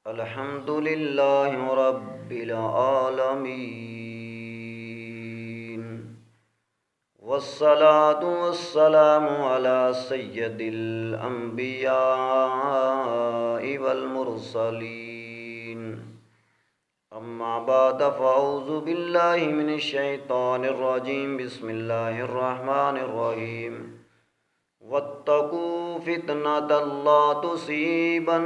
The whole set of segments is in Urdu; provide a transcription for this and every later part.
الحمد لله رب العالمين، والصلاة والسلام على سيد الأنبياء والمرسلين. أما بعد فأعوذ بالله من الشيطان الرجيم. بسم الله الرحمن الرحيم. واتقوا فتنة لا تصيبن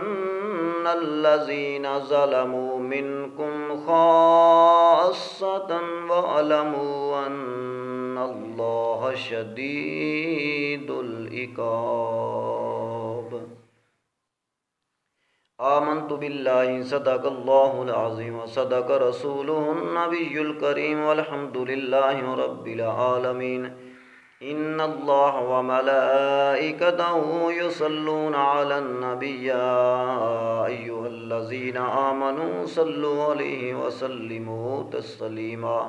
الذين ظلموا منكم خاصة واعلموا أن الله شديد العقاب. آمنت بالله صدق الله العظيم وصدق رسوله النبي الكريم والحمد لله رب العالمين. إن الله وملائكته يصلون على النبي يا أيها الذين آمنوا صلوا عليه وسلموا تسليما.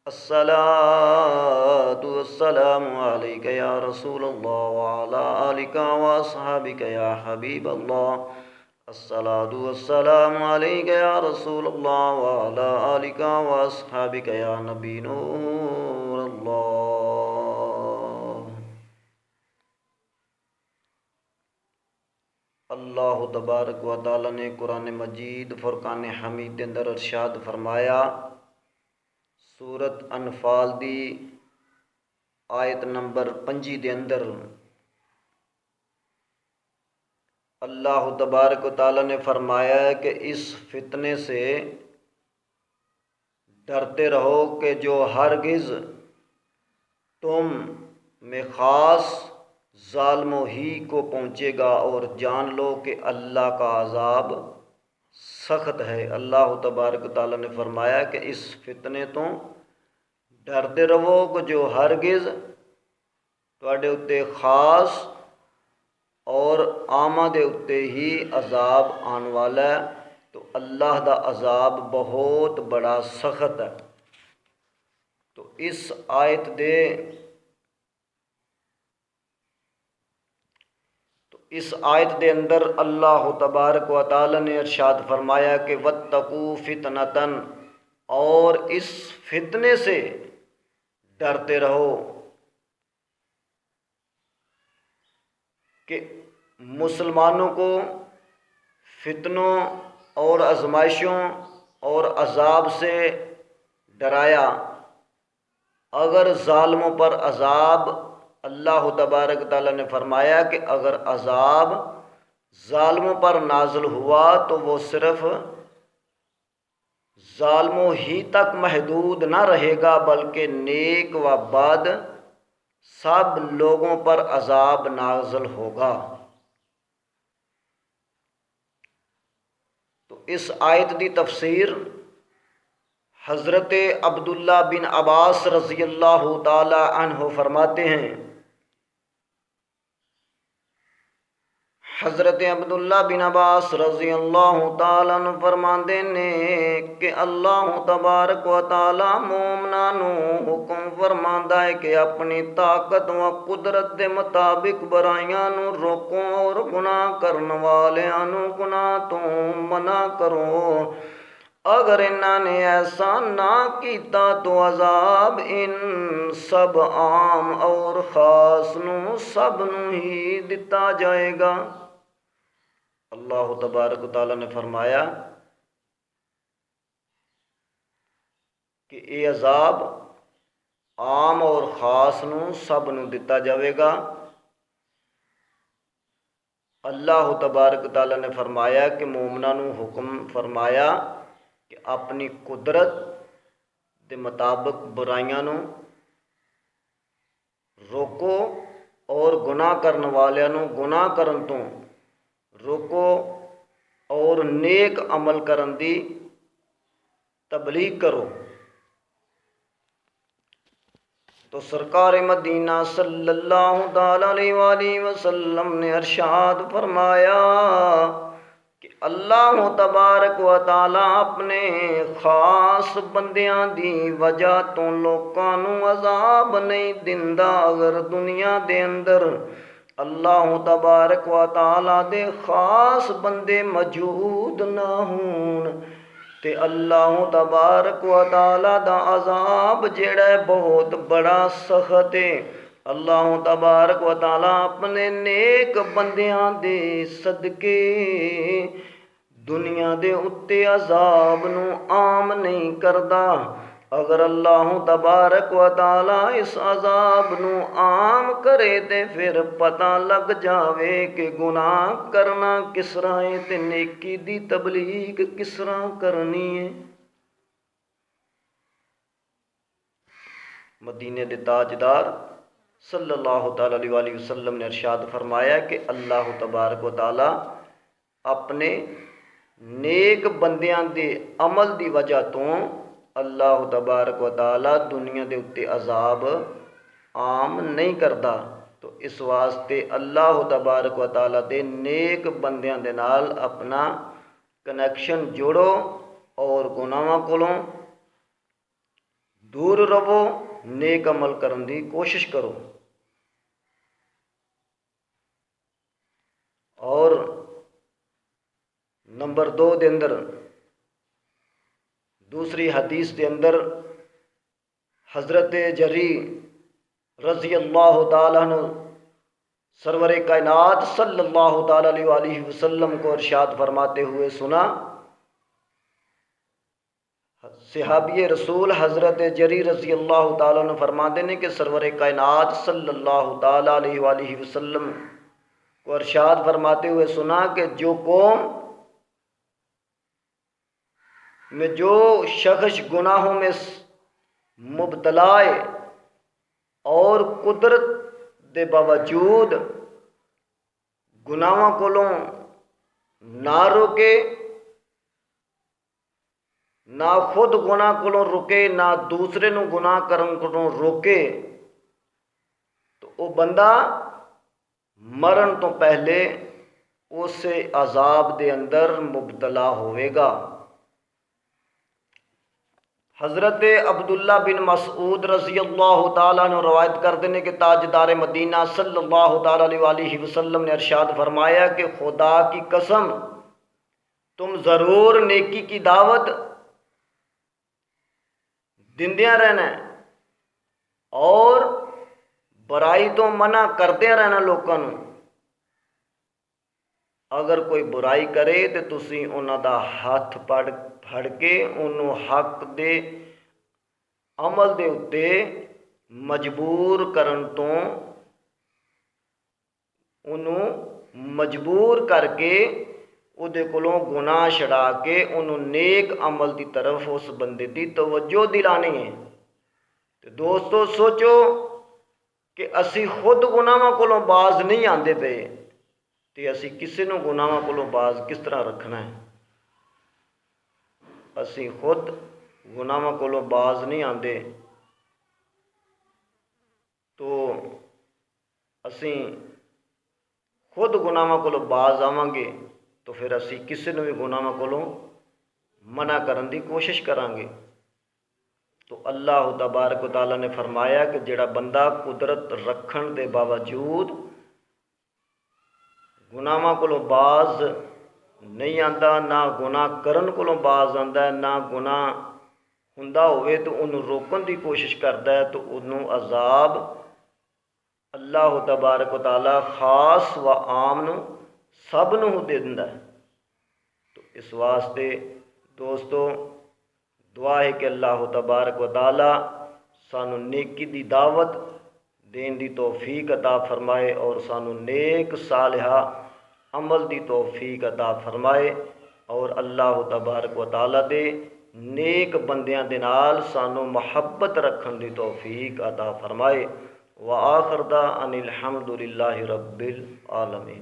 الصلاة والسلام عليك يا رسول الله وعلى آلك وأصحابك يا حبيب الله. الصلاة والسلام عليك يا رسول الله وعلى آلك وأصحابك يا نبي نور الله. اللہ تبارک و تعالی نے قرآن مجید فرقان حمید کے اندر ارشاد فرمایا، سورت انفال دی آیت نمبر 5 دے اندر اللہ تبارک و تعالی نے فرمایا ہے کہ اس فتنے سے ڈرتے رہو کہ جو ہرگز تم میں خاص ظالموں ہی کو پہنچے گا، اور جان لو کہ اللہ کا عذاب سخت ہے۔ اللہ تبارک و تعالی نے فرمایا کہ اس فتنے تو ڈرتے رہو کہ جو ہرگز تواڈے اتے خاص اور عامہ دے اتے ہی عذاب آن والا ہے، تو اللہ دا عذاب بہت بڑا سخت ہے۔ تو اس آیت دے اندر اللہ تبارک و تعالی نے ارشاد فرمایا کہ واتقوا فتنتن، اور اس فتنے سے ڈرتے رہو کہ مسلمانوں کو فتنوں اور آزمائشوں اور عذاب سے ڈرایا۔ اگر ظالموں پر عذاب، اللہ تبارک تعالیٰ نے فرمایا کہ اگر عذاب ظالموں پر نازل ہوا تو وہ صرف ظالموں ہی تک محدود نہ رہے گا، بلکہ نیک و بد سب لوگوں پر عذاب نازل ہوگا۔ تو اس آیت دی تفسیر حضرت عبداللہ بن عباس رضی اللہ تعالی عنہ فرماتے ہیں، حضرت عبداللہ بن عباس رضی اللہ تعالیٰ عنہ فرماندے نے کہ اللہ تبارک و تعالی مومناں نوں حکم فرماندا ہے کہ اپنی طاقت و قدرت دے مطابق برائیاں نوں روکو اور گناہ کرن والیاں نوں گناہ تو منع کرو۔ اگر انہاں نے ایسا نہ کیتا تو عذاب ان سب عام اور خاص نوں سب نوں ہی دتا جائے گا۔ اللہ تبارک و تعالیٰ نے فرمایا کہ یہ عذاب عام اور خاص نوں سب نوں دتا جائے گا۔ اللہ تبارک و تعالیٰ نے فرمایا کہ مومناں نوں حکم فرمایا کہ اپنی قدرت دے مطابق برائیاں نوں روکو اور گناہ کرن والیاں نوں گناہ کرن تو روکو اور نیک عمل کرن دی تبلیغ کرو۔ تو سرکار مدینہ صلی اللہ تعالی علیہ وآلہ وسلم نے ارشاد فرمایا کہ اللہ تبارک و تعالی اپنے خاص بندیاں دی وجہ تو لوکاں نوں عذاب نہیں دیندا۔ اگر دنیا دے اندر اللہ تبارک و تعالی دے خاص بندے موجود نہ ہون تے اللہ تبارک و تعالی دا عذاب جڑا ہے بہت بڑا سخت ہے۔ اللہ تبارک و تعالی اپنے نیک بندیاں دے صدقے دنیا دے اتے عذاب نو عام نہیں کردا۔ اگر اللہ تبارک و تعالی اس عذاب نو عام کرے تے پھر پتہ لگ جاوے کہ گناہ کرنا کس طرح ہے تے نیکی دی تبلیغ کس طرح کرنی ہے۔ مدینے دے تاجدار صلی اللہ تعالی علیہ وآلہ وسلم نے ارشاد فرمایا کہ اللہ تبارک و تعالی اپنے نیک بندیاں دے عمل دی وجہ تو اللہ تبارک و تعالی دنیا دے اتے عذاب عام نہیں کردا۔ تو اس واسطے اللہ تبارک و تعالی دے نیک بندیاں دے نال اپنا کنیکشن جوڑو اور گناہاں کولوں دور رہو، نیک عمل کرن دی کوشش کرو۔ اور نمبر 2 دے اندر دوسری حدیث دے اندر حضرت جری رضی اللہ تعالیٰ عنہ سرور کائنات صلی اللہ تعالیٰ علیہ وآلہ وسلم کو ارشاد فرماتے ہوئے سنا۔ صحابی رسول حضرت جری رضی اللہ تعالیٰ عنہ فرماتے ہیں کہ سرور کائنات صلی اللہ تعالیٰ علیہ وآلہ وسلم کو ارشاد فرماتے ہوئے سنا کہ جو قوم میں جو شخص گناہوں میں مبتلا ہے اور قدرت دے باوجود گناہوں کولوں نہ روکے، نہ خود گناہ کولوں روکے، نہ دوسرے نو گناہ کرن کولوں روکے، تو وہ بندہ مرن تو پہلے اس عذاب دے اندر مبتلا ہوئے گا۔ حضرت عبداللہ بن مسعود رضی اللہ تعالیٰ عنہ روایت کرتے ہیں کہ تاجدار مدینہ صلی اللہ تعالیٰ علیہ وآلہ وسلم نے ارشاد فرمایا کہ خدا کی قسم تم ضرور نیکی کی دعوت دیندیاں رہنا ہے اور برائی تو منع کرتے رہنا لوگوں نو۔ اگر کوئی برائی کرے تو تسی انہاں دا ہاتھ پھڑ کے انہوں حق دے عمل دے اتے مجبور کرن تو انہوں مجبور کر کے او دے کولوں گناہ چھڑا کے انہوں نیک عمل دی طرف اس بندے دی توجہ دلانی ہے۔ تو دوستو سوچو کہ اسی خود گناہاں کولوں باز نہیں آندے پے تے اسی کسے نو گناہاں کولوں باز کس طرح رکھنا ہے۔ اسی خود گناہاں کولوں باز نہیں آندے تو اسی خود گناہاں کولوں باز آواں گے تو پھر اسی کسے نو بھی گناہاں کولوں منع کرن دی کوشش کران گے۔ تو اللہ تبارک و تعالیٰ نے فرمایا کہ جڑا بندہ قدرت رکھن دے باوجود گناہاں کولوں باز نہیں آندا، نہ گناہ کرن کولوں باز آندا ہے، نہ گناہ ہوندا ہوئے تو انہوں روکن دی کوشش کردا ہے، تو انہوں عذاب اللہ تبارک و تعالیٰ خاص و عام نو سب نو دے دیندا ہے۔ تو اس واسطے دوستو دعا ہے کہ اللہ تبارک و تعالیٰ سانو نیکی دی دعوت دین دی توفیق عطا فرمائے اور سانو نیک صالحہ عمل دی توفیق عطا فرمائے، اور اللہ تبارک و تعالیٰ دے نیک بندیاں دے نال سانو محبت رکھن دی توفیق عطا فرمائے۔ وآخر دعوانا ان الحمد للہ رب العالمین۔